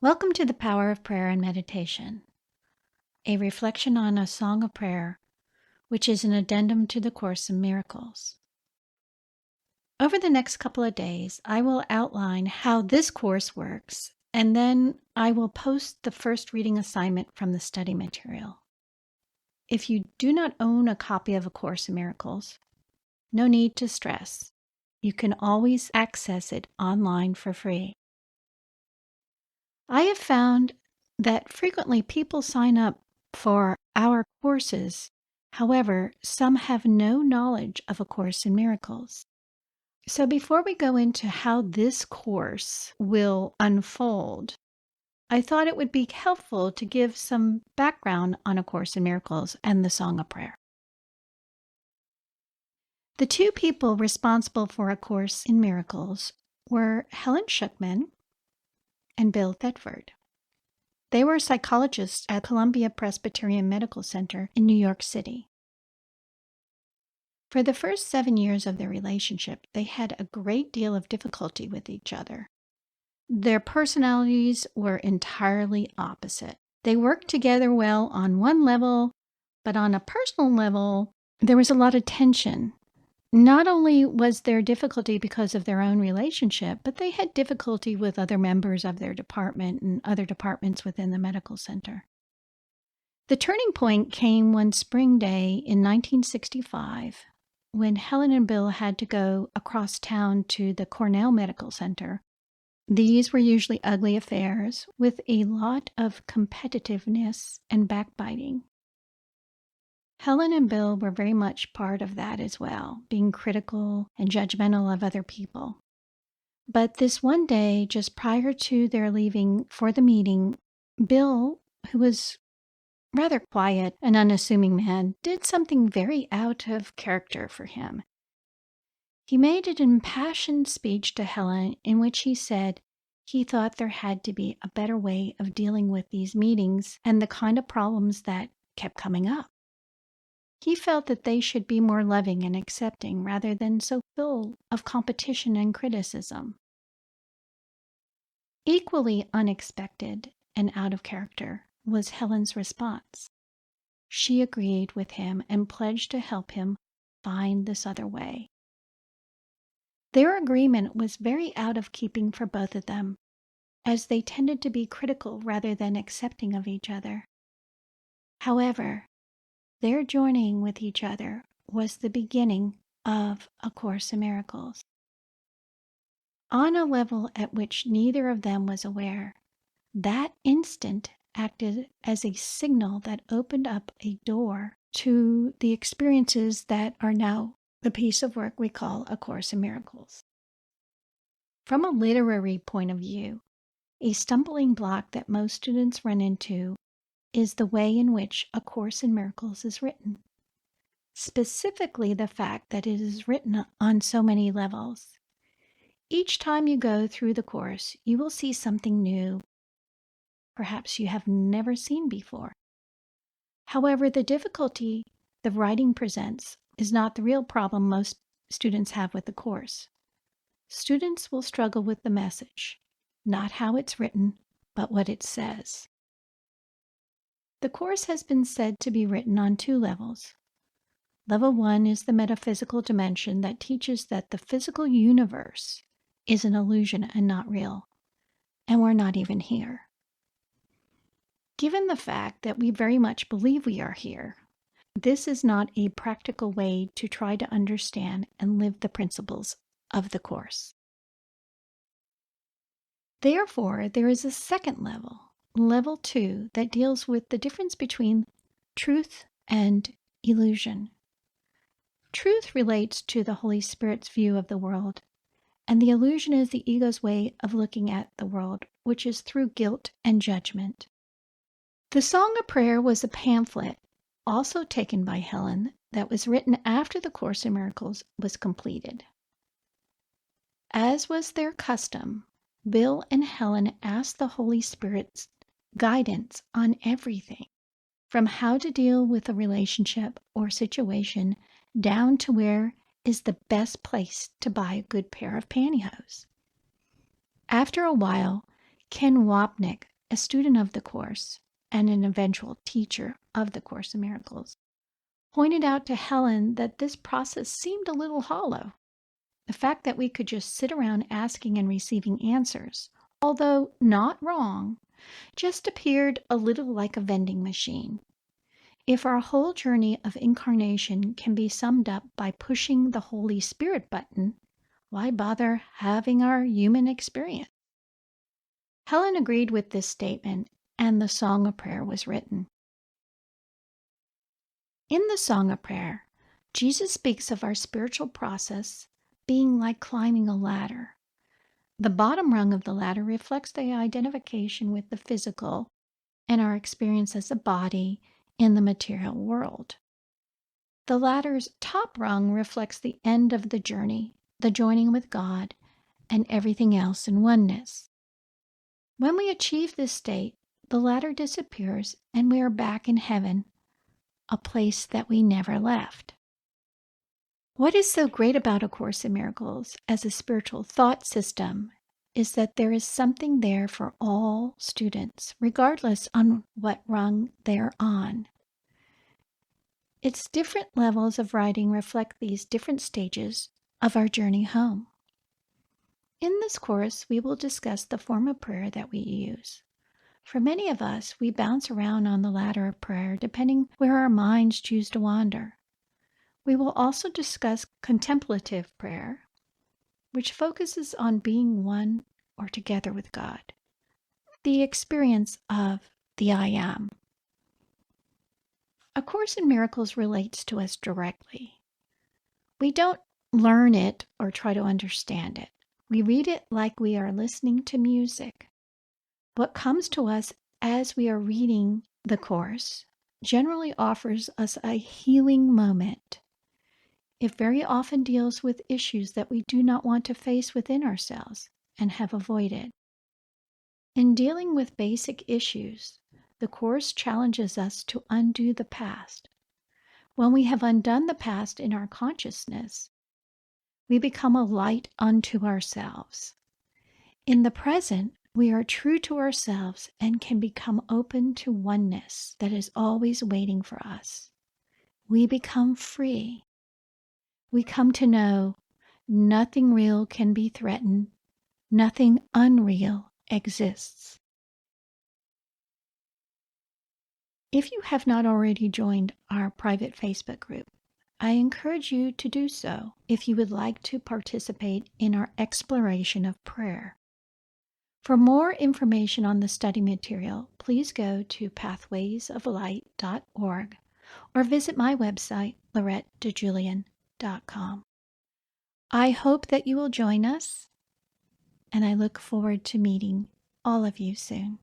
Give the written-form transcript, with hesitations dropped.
Welcome to the Power of Prayer and Meditation, a reflection on a song of prayer, which is an addendum to the Course in Miracles. Over the next couple of days, I will outline how this course works, and then I will post the first reading assignment from the study material. If you do not own a copy of A Course in Miracles, no need to stress. You can always access it online for free. I have found that frequently people sign up for our courses. However, some have no knowledge of A Course in Miracles. So before we go into how this course will unfold, I thought it would be helpful to give some background on A Course in Miracles and the Song of Prayer. The two people responsible for A Course in Miracles were Helen Schucman and Bill Thetford. They were psychologists at Columbia Presbyterian Medical Center in New York City. For the first 7 years of their relationship, they had a great deal of difficulty with each other. Their personalities were entirely opposite. They worked together well on one level, but on a personal level, there was a lot of tension. Not only was there difficulty because of their own relationship, but they had difficulty with other members of their department and other departments within the medical center. The turning point came one spring day in 1965 when Helen and Bill had to go across town to the Cornell Medical Center. These were usually ugly affairs with a lot of competitiveness and backbiting. Helen and Bill were very much part of that as well, being critical and judgmental of other people. But this one day, just prior to their leaving for the meeting, Bill, who was rather quiet and unassuming man, did something very out of character for him. He made an impassioned speech to Helen in which he said he thought there had to be a better way of dealing with these meetings and the kind of problems that kept coming up. He felt that they should be more loving and accepting rather than so full of competition and criticism. Equally unexpected and out of character was Helen's response. She agreed with him and pledged to help him find this other way. Their agreement was very out of keeping for both of them, as they tended to be critical rather than accepting of each other. However, their joining with each other was the beginning of A Course in Miracles. On a level at which neither of them was aware, that instant acted as a signal that opened up a door to the experiences that are now the piece of work we call A Course in Miracles. From a literary point of view, a stumbling block that most students run into is the way in which A Course in Miracles is written. Specifically, the fact that it is written on so many levels. Each time you go through the course, you will see something new, perhaps you have never seen before. However, the difficulty the writing presents is not the real problem most students have with the course. Students will struggle with the message, not how it's written, but what it says. The course has been said to be written on 2 levels. Level 1 is the metaphysical dimension that teaches that the physical universe is an illusion and not real, and we're not even here. Given the fact that we very much believe we are here, this is not a practical way to try to understand and live the principles of the course. Therefore, there is a second level, level 2, that deals with the difference between truth and illusion. Truth relates to the Holy Spirit's view of the world, and the illusion is the ego's way of looking at the world, which is through guilt and judgment. The Song of Prayer was a pamphlet, also taken by Helen, that was written after the Course in Miracles was completed. As was their custom, Bill and Helen asked the Holy Spirit's guidance on everything, from how to deal with a relationship or situation down to where is the best place to buy a good pair of pantyhose. After a while, Ken Wapnick, a student of the Course and an eventual teacher of the Course in Miracles, pointed out to Helen that this process seemed a little hollow. The fact that we could just sit around asking and receiving answers, although not wrong, just appeared a little like a vending machine. If our whole journey of incarnation can be summed up by pushing the Holy Spirit button, why bother having our human experience? Helen agreed with this statement, and the Song of Prayer was written. In the Song of Prayer, Jesus speaks of our spiritual process being like climbing a ladder. The bottom rung of the ladder reflects the identification with the physical and our experience as a body in the material world. The ladder's top rung reflects the end of the journey, the joining with God, and everything else in oneness. When we achieve this state, the ladder disappears and we are back in heaven, a place that we never left. What is so great about A Course in Miracles as a spiritual thought system is that there is something there for all students, regardless on what rung they're on. Its different levels of writing reflect these different stages of our journey home. In this course, we will discuss the form of prayer that we use. For many of us, we bounce around on the ladder of prayer depending where our minds choose to wander. We will also discuss contemplative prayer, which focuses on being one or together with God, the experience of the I Am. A Course in Miracles relates to us directly. We don't learn it or try to understand it. We read it like we are listening to music. What comes to us as we are reading the Course generally offers us a healing moment. It very often deals with issues that we do not want to face within ourselves and have avoided. In dealing with basic issues, the Course challenges us to undo the past. When we have undone the past in our consciousness, we become a light unto ourselves. In the present, we are true to ourselves and can become open to oneness that is always waiting for us. We become free. We come to know nothing real can be threatened, nothing unreal exists. If you have not already joined our private Facebook group, I encourage you to do so if you would like to participate in our exploration of prayer. For more information on the study material, please go to pathwaysoflight.org or visit my website, laurettedejulian.com. I hope that you will join us, and I look forward to meeting all of you soon.